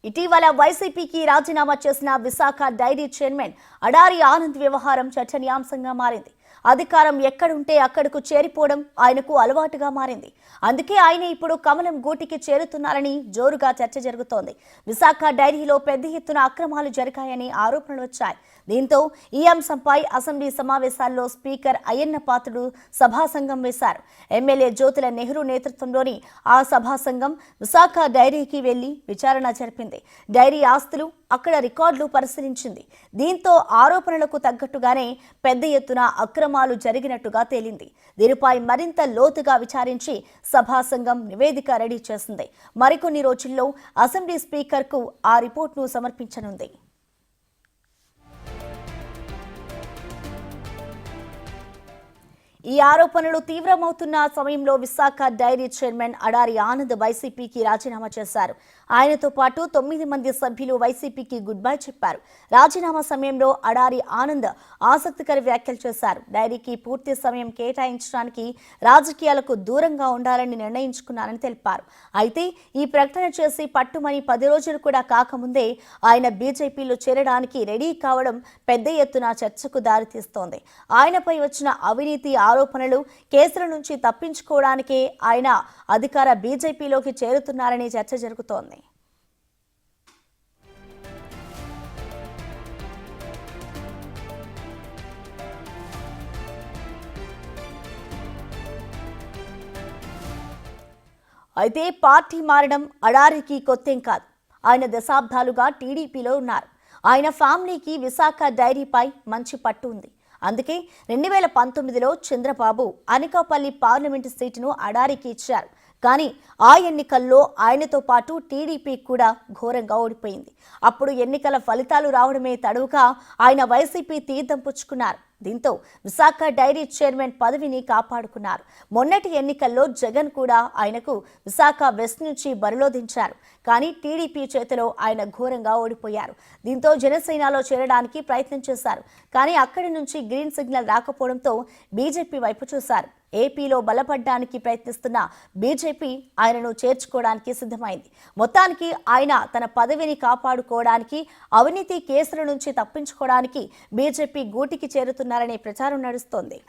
ఇటీవల వైసీపీకి రాజీనామా చేసిన విశాఖ డైరీ చైర్మన్ అడారి ఆనంద్ వ్యవహారం చర్చనీయాంశంగా మారింది. అధికారం ఎక్కడుంటే అక్కడకు చేరిపోవడం ఆయనకు అలవాటుగా మారింది. అందుకే ఆయన ఇప్పుడు కమలం గూటికి చేరుతున్నారని జోరుగా చర్చ జరుగుతోంది. విశాఖ డైరీలో పెద్ద ఎత్తున అక్రమాలు జరిగాయని ఆరోపణలు వచ్చాయి. దీంతో ఈ అంశంపై అసెంబ్లీ సమావేశాల్లో స్పీకర్ అయ్యన్న పాత్రుడు సభాసంఘం వేశారు. ఎమ్మెల్యే జ్యోతుల నెహ్రూ నేతృత్వంలోని ఆ సభాసంఘం విశాఖ డైరీకి వెళ్లి విచారణ జరిపింది. డైరీ ఆస్తులు, అక్కడ రికార్డులు పరిశీలించింది. దీంతో ఆరోపణలకు తగ్గట్టుగానే పెద్ద ఎత్తున అక్రమాలు జరిగినట్టుగా తేలింది. దీనిపై మరింత లోతుగా విచారించి సభాసంఘం నివేదిక రెడీ చేసింది. మరికొన్ని రోజుల్లో అసెంబ్లీ స్పీకర్కు ఆ రిపోర్ట్ను సమర్పించనుంది. ఈ ఆరోపణలు తీవ్రమవుతున్న సమయంలో విశాఖ డైరీ చైర్మన్ అడారి ఆనంద్ వైసీపీకి రాజీనామా చేశారు. ఆయనతో పాటు 9 మంది సభ్యులు వైసీపీకి గుడ్ బై చెప్పారు. రాజీనామా సమయంలో అడారి ఆనంద్ ఆసక్తికర వ్యాఖ్యలు చేశారు. డైరీకి పూర్తి సమయం కేటాయించడానికి రాజకీయాలకు దూరంగా ఉండాలని నిర్ణయించుకున్నారని తెలిపారు. అయితే ఈ ప్రకటన చేసి పట్టుమని 10 రోజులు కూడా కాకముందే ఆయన బీజేపీలో చేరడానికి రెడీ కావడం పెద్ద ఎత్తున చర్చకు దారితీస్తోంది. ఆయనపై వచ్చిన అవినీతి ఆరోపణలు, కేసుల నుంచి తప్పించుకోవడానికే ఆయన అధికార బీజేపీలోకి చేరుతున్నారని చర్చ జరుగుతోంది. అయితే పార్టీ మారడం అడారికి కొత్తేం కాదు. ఆయన దశాబ్దాలుగా టీడీపీలో ఉన్నారు. ఆయన ఫ్యామిలీకి విశాఖ డైరీపై మంచి పట్టు ఉంది. అందుకే 2019లో చంద్రబాబు అనకాపల్లి పార్లమెంటు సీటును అడారికి ఇచ్చారు. కానీ ఆ ఎన్నికల్లో ఆయనతో పాటు టీడీపీ కూడా ఘోరంగా ఓడిపోయింది. అప్పుడు ఎన్నికల ఫలితాలు రావడమే తడువుగా ఆయన వైసీపీ తీర్థం పుచ్చుకున్నారు. దీంతో విశాఖ డైరీ చైర్మన్ పదవిని కాపాడుకున్నారు. మొన్నటి ఎన్నికల్లో జగన్ కూడా ఆయనకు విశాఖ వెస్ట్ నుంచి బరిలో దించారు. కానీ టీడీపీ చేతిలో ఆయన ఘోరంగా ఓడిపోయారు. దీంతో జనసేనలో చేరడానికి ప్రయత్నం చేశారు. కానీ అక్కడి నుంచి గ్రీన్ సిగ్నల్ రాకపోవడంతో బీజేపీ వైపు చూశారు. ఏపీలో బలపడ్డానికి ప్రయత్నిస్తున్న బీజేపీ ఆయనను చేర్చుకోవడానికి సిద్ధమైంది. మొత్తానికి ఆయన తన పదవిని కాపాడుకోవడానికి, అవినీతి కేసుల నుంచి తప్పించుకోవడానికి బీజేపీ గూటికి చేరుతున్నారనే ప్రచారం నడుస్తోంది.